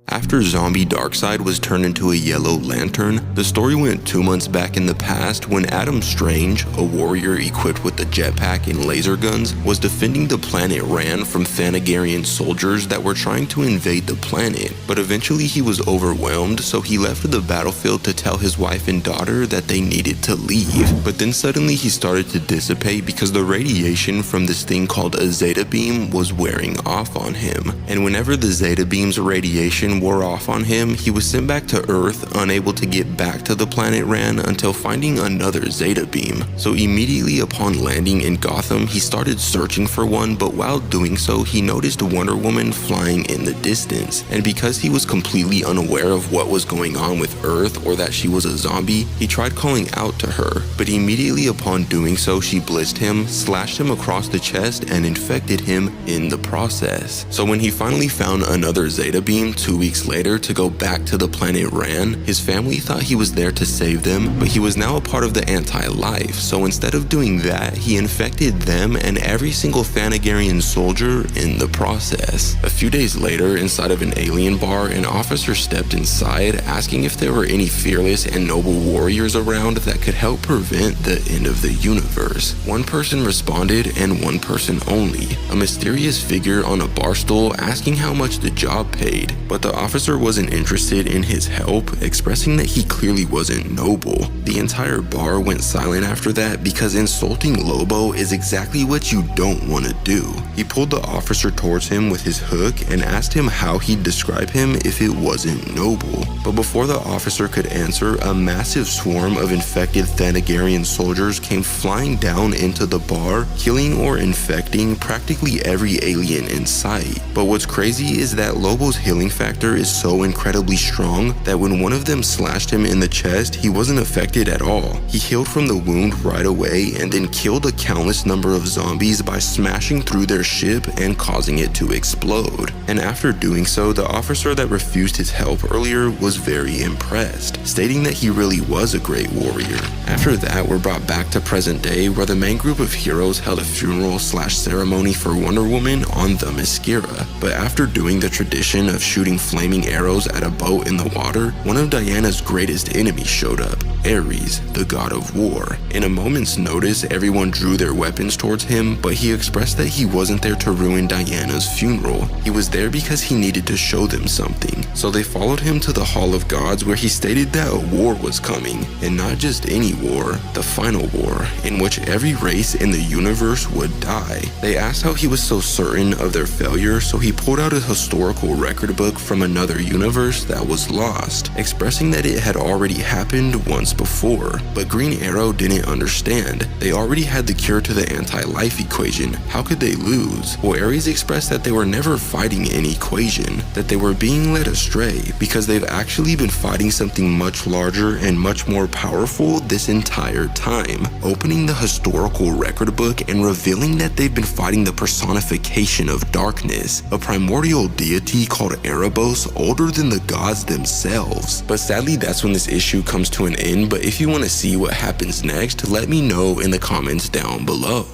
After Zombie Darkseid was turned into a Yellow Lantern, the story went 2 months back in the past when Adam Strange, a warrior equipped with a jetpack and laser guns, was defending the planet Rann from Thanagarian soldiers that were trying to invade the planet. But eventually he was overwhelmed, so he left the battlefield to tell his wife and daughter that they needed to leave. But then suddenly he started to dissipate because the radiation from this thing called a Zeta beam was wearing off on him. And whenever the Zeta beam's radiation wore off on him, he was sent back to Earth, unable to get back to the planet Rann until finding another Zeta beam. So immediately upon landing in Gotham, he started searching for one, but while doing so, he noticed Wonder Woman flying in the distance. And because he was completely unaware of what was going on with Earth or that she was a zombie, he tried calling out to her, but immediately upon doing so, she blitzed him, slashed him across the chest, and infected him in the process. So when he finally found another Zeta beam 2 weeks later to go back to the planet Rann, his family thought he was there to save them, but he was now a part of the anti-life, so instead of doing that, he infected them and every single Thanagarian soldier in the process. A few days later, inside of an alien bar, an officer stepped inside, asking if there were any fearless and noble warriors around that could help prevent the end of the universe. One person responded, and one person only, a mysterious figure on a bar stool asking how much the job paid, but the officer wasn't interested in his help, expressing that he clearly wasn't noble. The entire bar went silent after that because insulting Lobo is exactly what you don't want to do. He pulled the officer towards him with his hook and asked him how he'd describe him if it wasn't noble. But before the officer could answer, a massive swarm of infected Thanagarian soldiers came flying down into the bar, killing or infecting practically every alien in sight. But what's crazy is that Lobo's healing factor is so incredibly strong that when one of them slashed him in the chest, he wasn't affected at all. He healed from the wound right away and then killed a countless number of zombies by smashing through their ship and causing it to explode. And after doing so, the officer that refused his help earlier was very impressed, stating that he really was a great warrior. After that, we're brought back to present day where the main group of heroes held a funeral/ceremony for Wonder Woman on the Themyscira. But after doing the tradition of shooting flaming arrows at a boat in the water, one of Diana's greatest enemies showed up, Ares, the god of war. In a moment's notice, everyone drew their weapons towards him, but he expressed that he wasn't there to ruin Diana's funeral. He was there because he needed to show them something. So they followed him to the Hall of Gods, where he stated that a war was coming, and not just any war, the final war, in which every race in the universe would die. They asked how he was so certain of their failure, so he pulled out a historical record book from another universe that was lost, expressing that it had already happened once before. But Green Arrow didn't understand. They already had the cure to the anti-life equation. How could they lose? Well, Ares expressed that they were never fighting an equation, that they were being led astray because they've actually been fighting something much larger and much more powerful this entire time, opening the historical record book and revealing that they've been fighting the personification of darkness, a primordial deity called Erebos, older than the gods themselves. But sadly, that's when this issue comes to an end. But if you want to see what happens next, let me know in the comments down below.